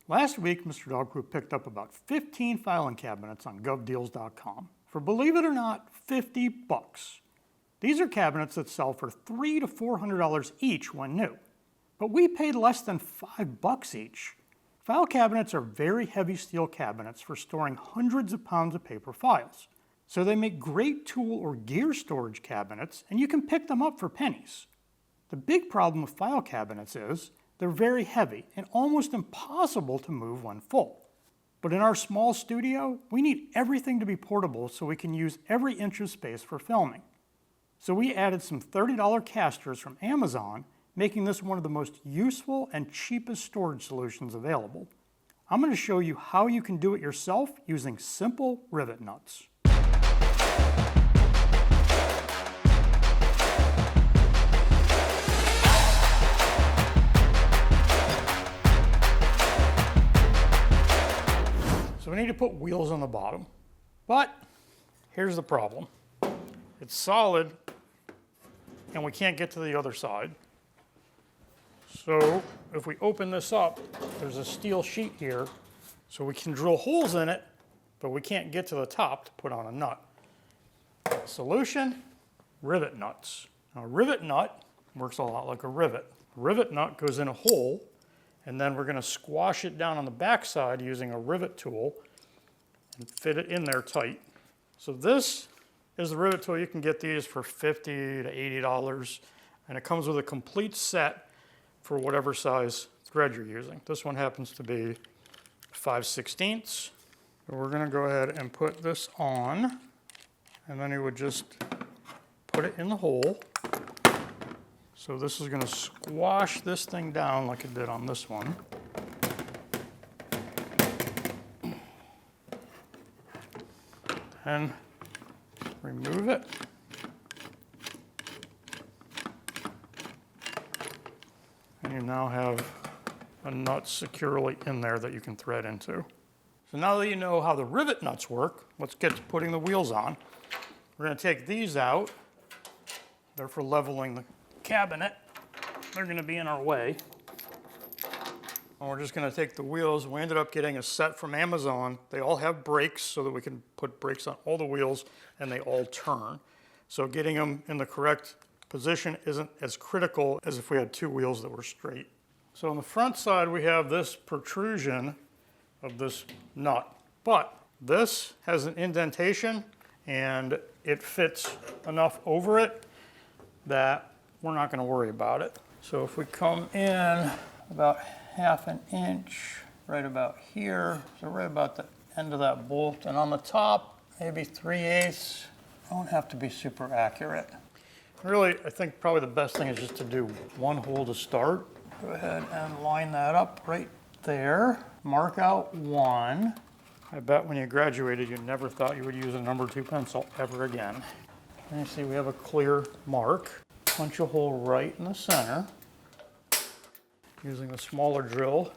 Last week, Mr. Dog Poop picked up about 15 filing cabinets on govdeals.com for, believe it or not, 50 bucks. These are cabinets that sell for $300 to $400 each when new, but we paid less than $5 each. File cabinets are very heavy steel cabinets for storing hundreds of pounds of paper files. So they make great tool or gear storage cabinets, and you can pick them up for pennies. The big problem with file cabinets is they're very heavy and almost impossible to move when full. But in our small studio, we need everything to be portable so we can use every inch of space for filming. So we added some $30 casters from Amazon, making this one of the most useful and cheapest storage solutions available. I'm going to show you how you can do it yourself using simple rivet nuts. So we need to put wheels on the bottom, but here's the problem. It's solid and we can't get to the other side. So if we open this up, there's a steel sheet here, so we can drill holes in it, but we can't get to the top to put on a nut. Solution, rivet nuts. Now a rivet nut works a lot like a rivet. A rivet nut goes in a hole, and then we're going to squash it down on the back side using a rivet tool and fit it in there tight. So this is the rivet tool. You can get these for $50 to $80, and it comes with a complete set for whatever size thread you're using. This one happens to be 5/16. So we're going to go ahead and put this on, and then you would just put it in the hole. So this is going to squash this thing down like it did on this one. And remove it. And you now have a nut securely in there that you can thread into. So now that you know how the rivet nuts work, let's get to putting the wheels on. We're going to take these out. They're for leveling the cabinet. They're going to be in our way. And we're just going to take the wheels. We ended up getting a set from Amazon. They all have brakes so that we can put brakes on all the wheels and they all turn. So getting them in the correct position isn't as critical as if we had two wheels that were straight. So on the front side we have this protrusion of this nut, but this has an indentation and it fits enough over it that we're not going to worry about it. So if we come in about ½ an inch, right about here, so right about the end of that bolt, and on the top, maybe 3/8. Don't have to be super accurate. Really, I think probably the best thing is just to do one hole to start. Go ahead and line that up right there. Mark out one. I bet when you graduated, you never thought you would use a number 2 pencil ever again. And you see we have a clear mark. Punch a hole right in the center using a smaller drill.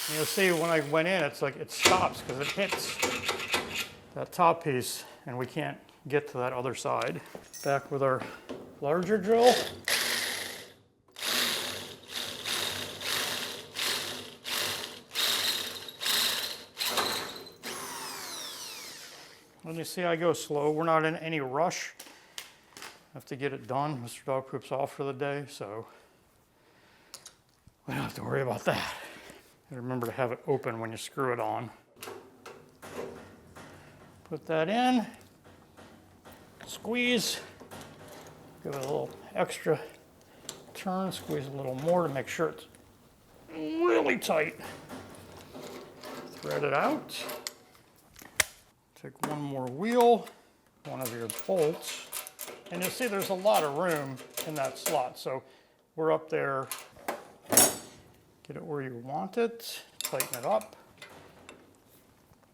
And you'll see when I went in, it's like it stops because it hits that top piece and we can't get to that other side. Back with our larger drill. And you see I go slow. We're not in any rush. I have to get it done. Mr. Dog Poop's off for the day, so we don't have to worry about that. And remember to have it open when you screw it on. Put that in, squeeze, give it a little extra turn, squeeze a little more to make sure it's really tight. Thread it out. Take one more wheel, one of your bolts, and you'll see there's a lot of room in that slot. So we're up there, get it where you want it, tighten it up.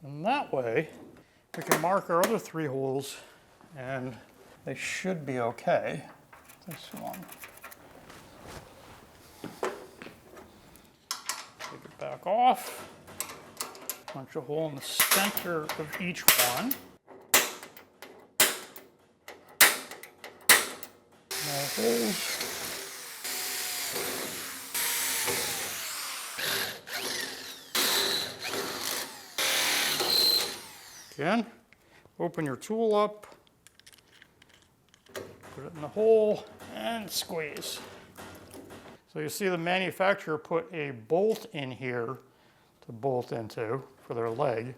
And that way, we can mark our other 3 holes and they should be okay. This one. Take it back off. Punch a hole in the center of each one. More holes. Again, open your tool up, put it in the hole, and squeeze. So you see the manufacturer put a bolt in here to bolt into for their leg,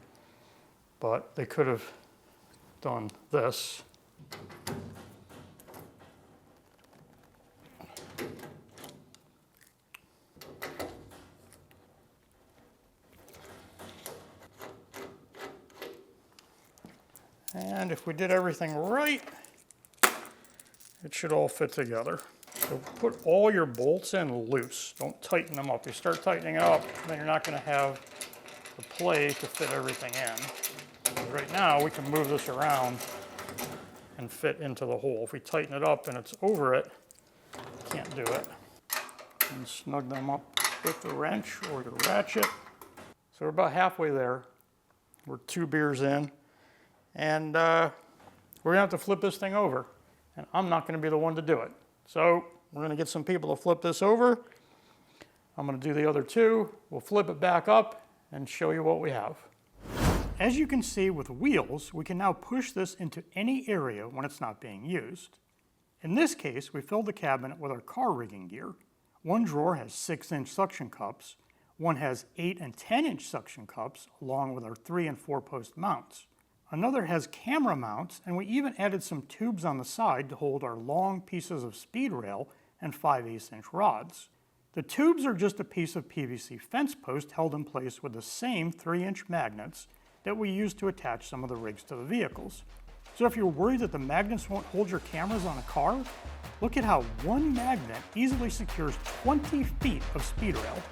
but they could have done this. And if we did everything right, it should all fit together. So put all your bolts in loose. Don't tighten them up. You start tightening it up, then you're not going to have the play to fit everything in. Right now, we can move this around and fit into the hole. If we tighten it up and it's over it, can't do it. And snug them up with the wrench or the ratchet. So we're about halfway there. We're 2 beers in. And we're going to have to flip this thing over. And I'm not going to be the one to do it. So we're going to get some people to flip this over. I'm going to do the other 2. We'll flip it back up and show you what we have. As you can see with wheels, we can now push this into any area when it's not being used. In this case, we filled the cabinet with our car rigging gear. One drawer has 6-inch suction cups. One has 8 and 10-inch suction cups, along with our 3 and 4 post mounts. Another has camera mounts, and we even added some tubes on the side to hold our long pieces of speed rail and 5/8-inch rods. The tubes are just a piece of PVC fence post held in place with the same 3-inch magnets that we use to attach some of the rigs to the vehicles. So if you're worried that the magnets won't hold your cameras on a car, look at how one magnet easily secures 20 feet of speed rail.